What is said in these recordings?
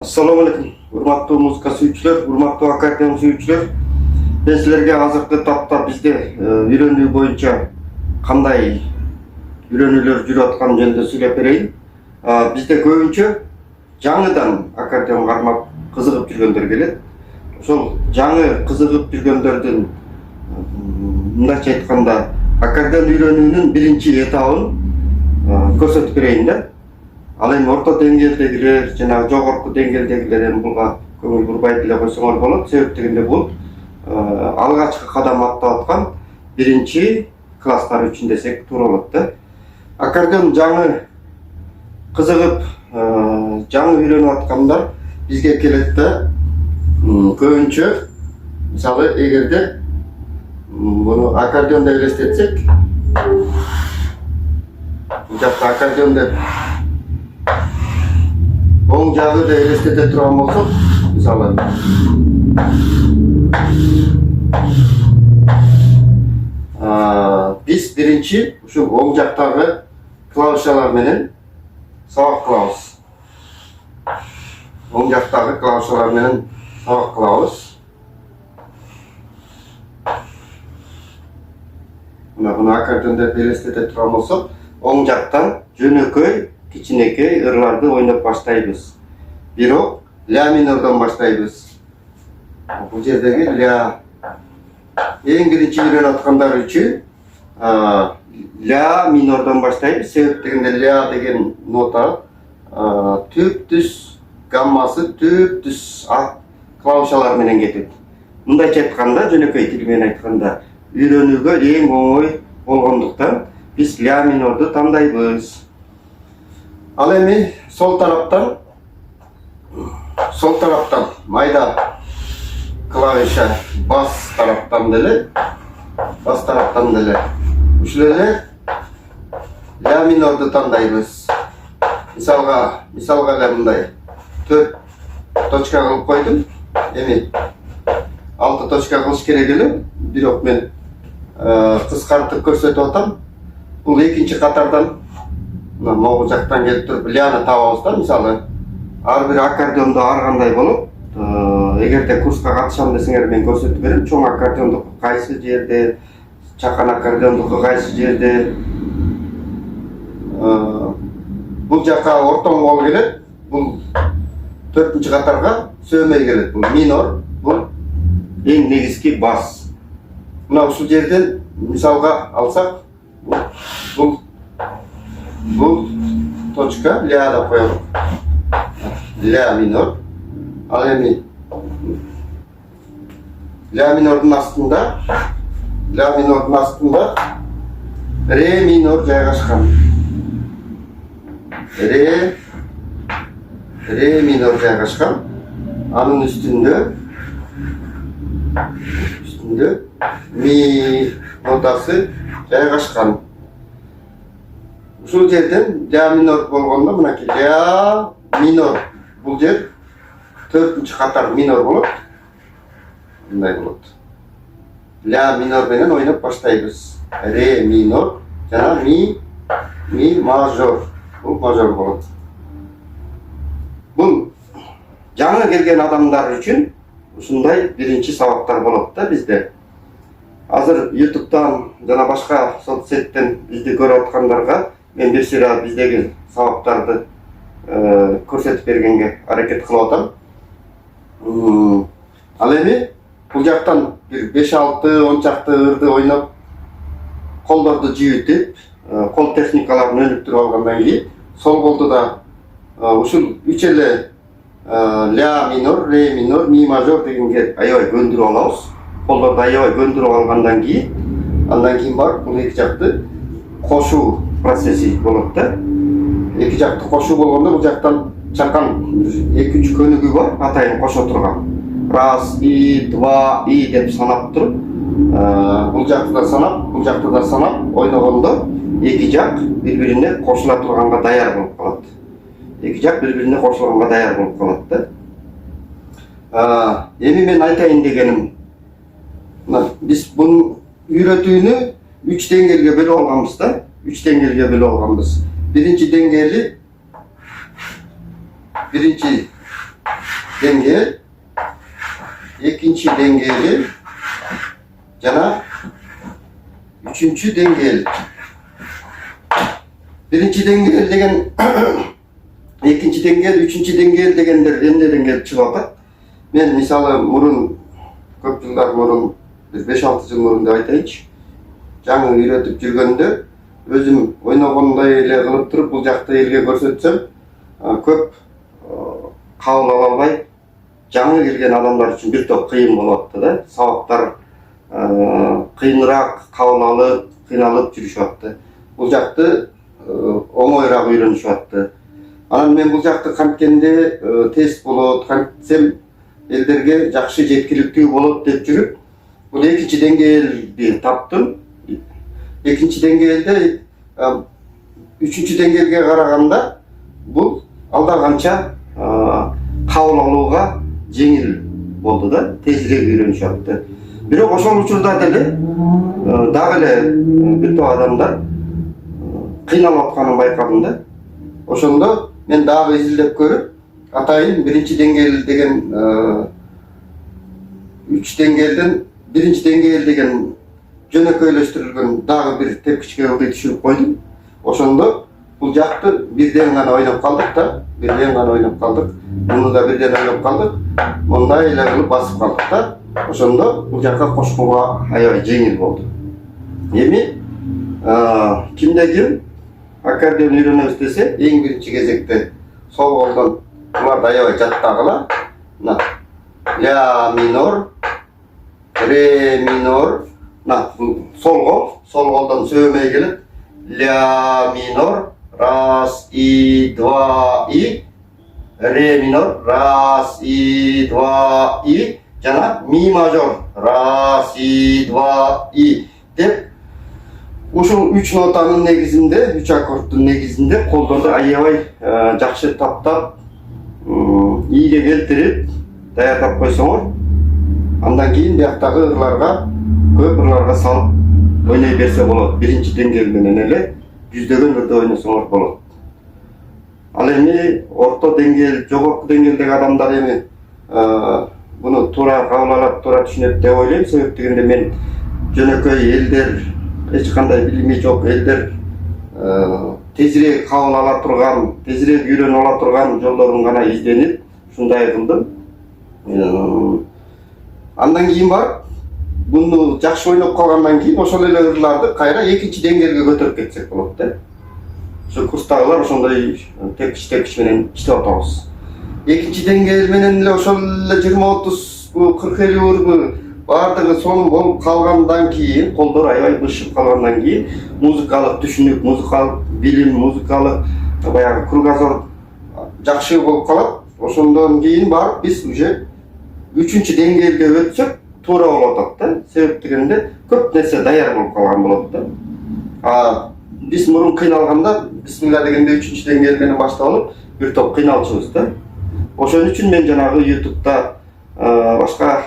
Assalamu alaikum. Урматтуу музыка сүйүүчүлөр, урматтуу аккордеон сүйүүчүлөр. Мен силерге азыркы тапта бизде үйрөнүү боюнча кандай үйрөнүүлөр жүрүп атканы жөнүндө сүйлөп берейин. Бизде көбүнчө жаңыдан аккордеон кармап кызыгып жүргөндөр келет. Ошол жаңы кызыгып жүргөндөрдүн мындайча айтканда аккордеон үйрөнүүнүн биринчи этабын көрсөтүп берейин да. Ал эми орто деңгээлдегилер жана жогорку деңгээлдегилер эми буга көңүл бурбай деле койсоңор болот. Себеп дегенде бул алгачкы кадам аттап аткан биринчи класстар үчүн десек туура болот да. Аккордеон жаңы кызыгып жаңы үйрөнүп аткандар бизге келет да. Көбүнчө мисалы эгерде муну аккордеондо элестетсек, бул жакта аккордеон деп оң жагы да элестете турган болсок, мисалы биз биринчи ушул оң жактагы клавишалар менен сабак кылабыз. Оң жактагы клавишалар менен сабак кылабыз. Мына аккордеондо элестете турган болсок, оң жактан жөнөкөй кичинекей ырларды ойноп баштайбыз. Бирок ля минордон баштайбыз. Бул жердеги ля эң биринчи үйрөнүп аткандар үчүн ля минордон баштайбыз. Себеп дегенде ля деген нота түп-түз гаммасы түп-түз клавишалар менен кетет. Мындайча айтканда, жөнөкөй тил менен айтканда, үйрөнүүгө эң оңой болгондуктан биз ля минорду тандайбыз. Ал эми сол тараптан майда клавиша бас тараптан деле ушул эле ля минорду тандайбыз. Мисалга эле мындай 4 точка кылып койдум. Эми 6 точка кылыш керек эле, бирок мен кыскартып көрсөтүп атам. Бул экинчи катардан могу жактан келип туруп ляны табабыз да. Мисалы ар бир аккордеондо ар кандай болот. Эгерде курска катышам десеңер мен көрсөтүп берем. Чоң аккордеондуку кайсы жерде, чакан аккордеондуку кайсы жерде. Бул жака ортоңгол келет. Бул 4-нчи катарга сөөмөй келет. Бул минор, бул эң негизги бас. Мына ушул жерден мисалга алсак, бул точка ля деп коелук. Ля минор. Ал эми ля минордун астында ре минор жайгашкан. Ре минор жайгашкан. Анын үстүндө ми нотасы жайгашкан. Ушул жерден ля минор болгондо мынакей ля минор. Бул жер 4-нчи катар минор болот. Мындай болот. Ля минор менен ойноп баштайбыз. Ре минор жана ми мажор. Бул мажор болот. Бул жаңы келген адамдар үчүн ушундай биринчи сабактар болот да бизде. Азыр YouTube'дан жана башка соцсеттен бизди көрүп аткандарга мен бир сыйра биздеги сабактарды көрсөтүп бергенге аракет кылып атам. Ал эми бул жактан бир 5-6 чакты ырды ойноп, колдорду жибитип, кол техникаларын өнүктүрүп алгандан кийин сол колду да ушул 3 эле ля минор, ре минор, ми мажор дегенге аябай көндүрүп алабыз. Колдорду аябай көндүрүп алгандан кийин, андан кийин барып бул эки жакты кошуу процесси болот да. Эки жакты кошуу болгондо бул жактан чакан 2-3 көнүгү бар, атайын кошо турган. Раз, и, два, и деп санап туруп, бул жакты да санап, бул жакты да санап ойногондо эки жак бири-бирине кошула турганга даяр болуп калат. Эки жак бири-бирине кошулганга даяр болуп калат да. Эми мен айтайын дегеним, биз буну үйрөтүүнү 3 деңгээлге бөлүп алганбыз да. 3 деңгээлге бөлүп алганбыз. Биринчи деңгээли dengel, ikinci dengeli, jana üçüncü dengel. Birinci dengel degen, ikinci dengel, üçüncü dengel degenler emneden gelip çıkap. Men misalı murun, köp yıllar murun, 5-6 yıl murun da aytayınçı. Жаңы үйрөтүp жүргөндө өзүм ойногондой эле кылып туруп бул жакта элге көрсөтсөм көп кабыл ала албай жаңы келген адамдар үчүн бир топ кыйын болуп атты да. Сабактар кыйыныраак кабыл алып, кыйналып жүрүшүп атты. Бул жакты оңоюраак үйрөнүшүп атты. Анан мен бул жакты канткенде тест болот, кантсем элдерге жакшы жеткиликтүү болот деп жүрүп, бул экинчи деңгээлди таптым. Экинчи деңгээлде үчүнчү деңгээлге караганда бул алда канча кабыл алууга жеңил болду да, тезирээк үйрөнүшүп атты. Бирок ошол учурда деле дагы эле бир топ адамдар кыйналып атканын байкадым да. Ошондо мен дагы изилдеп көрүп, атайын биринчи деңгээл деген 3 деңгээлден биринчи деңгээл деген жөнөкөйлөштүрүлгөн дагы бир тепкичке ылдый түшүрүп койдум. Ошондо бул жакты бирден гана ойноп калдык да, бирден гана ойноп калдык. Муну да бирден ойноп калдык. Мындай эле кылып басып калдык да. Ошондо бул жакка кошконго аябай жеңил болду. Эми кимде ким аккордеон үйрөнөбүз десе, эң биринчи кезекте сол колдон буларды аябай жаттагыла. Мына ля минор, ре минор, сол колдон сөймөй келип, ля минор, раз, и, два, и, ре минор, раз, и, два, и, жана ми мажор, раз, и, два, и деп, ушул 3 нотанын негизинде, 3 аккордтун негизинде колдорду аябай жакшы таптап, ийге келтирип, даярдап койсоңор, андан кийин бияктагы ырларга, көп ырларга салып ойной берсе болот. Биринчи деңгээл менен эле жүздөгөн ырды ойносоңор болот. Ал эми орто деңгээл, жогорку деңгээлдеги адамдар эми буну туура кабыл алат, туура түшүнөт деп ойлойм. Себеп дегенде мен жөнөкөй элдер, эч кандай билими жок элдер тезирээк кабыл ала турган, тезирээк үйрөнүп ала турган жолдорун гана изденип, ушундай кылдым. Андан кийин барып, буну жакшы ойноп калгандан кийин ошол эле ырларды кайра экинчи деңгээлге көтөрүп кетсек болот да. Ошо курстагылар ошондой тепкич менен иштеп атабыз. Экинчи деңгээл менен эле ошол эле 20-30 40-50 ырды бардыгы сонун болуп калгандан кийин, колдор аябай бышып калгандан кийин музыкалык түшүнүк, музыкалык билим, музыкалык баягы кругозор жакшы болуп калат. Ошондон кийин барып биз уже 3-чү деңгээлге өтсөк туура болуп атат да. Себеп дегенде көп нерсе даяр болуп калган болот да. Биз мурун кыйналганда бисмилла дегенде 3-чү деңгээл менен баштап алып, бир топ кыйналчубыз да. Ошон үчүн мен жанагы YouTube'да башка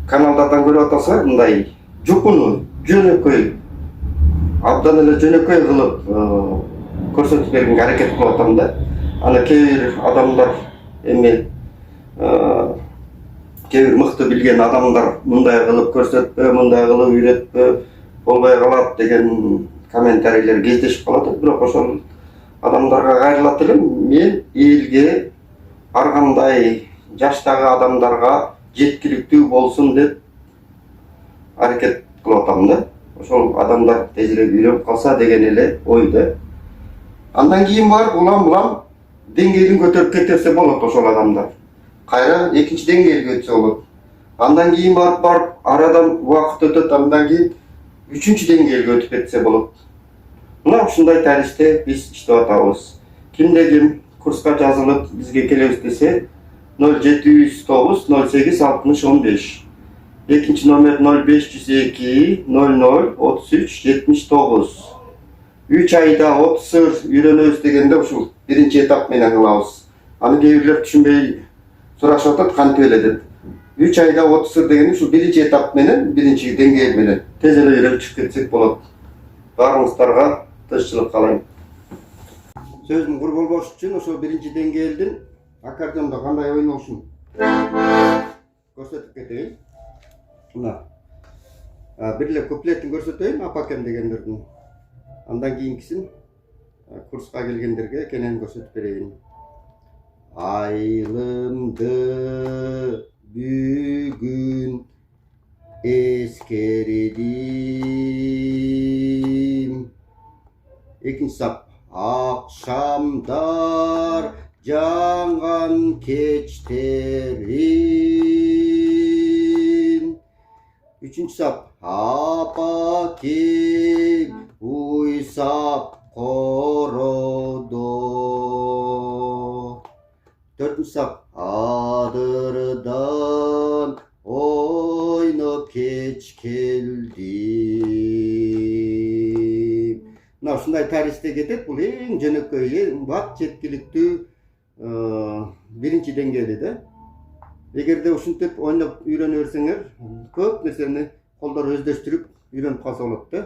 каналдардан көрүп атасыздар, мындай жукуну, жөнөкөй, абдан эле жөнөкөй кылып көрсөтүп бергенге аракет кылып атам да. Аны кээ бир адамдар эми кээ бир мыкты билген адамдар мындай кылып көрсөтпө, мындай кылып үйрөтпө, болбой калат деген комментарийлер кездешип калат. Бирок ошол адамдарга кайрылат элем. Мен элге ар кандай жаштагы адамдарга жеткиликтүү болсун деп аракет кылып атам да. Ошол адамдар тезирээк үйрөнүп калса деген эле ойдо. Андан кийин барып улам деңгээлин көтөрүп кетерсе болот ошол адамдар. Кайра экинчи деңгээлге өтсө болот. Андан кийин барып арадан убакыт өтөт, андан кийин 3-чү деңгээлге өтүп кетсе болот. Мына ушундай тарихте биз иштеп атабыз. Кимде ким курска жазылып бизге келебиз десе 0709 08 60 15. Экинчи номер 0502 00 33 79. 3 айда 30 ыр үйрөнөбүз дегенде ушул биринчи этап менен кылабыз. Аны кээ бирлер түшүнбөй сурашып атат, кантип эле деп. 3 айда 30 ыр дегенде ушул биринчи этап менен, биринчи деңгээл менен тез эле үйрөнүп чыгып кетсек болот. Баарыңыздарга тынччылык каалайм. Сөзүм кур болбош үчүн ошол биринчи деңгээлдин аккордеонда кандай ойнолушун көрсөтүп кетейин. Мына бир эле куплетин көрсөтөйүн апакем дегендердин. Андан кийинкисин курска келгендерге кенен көрсөтүп берейин. Айылымды бүгүн эскердим. Экинчи сап. Акшамдар жаңган кечтерин. Үчүнчү сап. Апакем уйсап коrodо. Төртүнчү сап. Адырдан ойноп кеч келдим. Мына ушундай таристе кетет. Бул эң жөнөкөй, эң бат жеткиликтүү биринчи деңгээли да. Эгерде ушинтип ойноп үйрөнө берсеңер, көп нерсени колдор өздөштүрүп үйрөнүп калса болот да.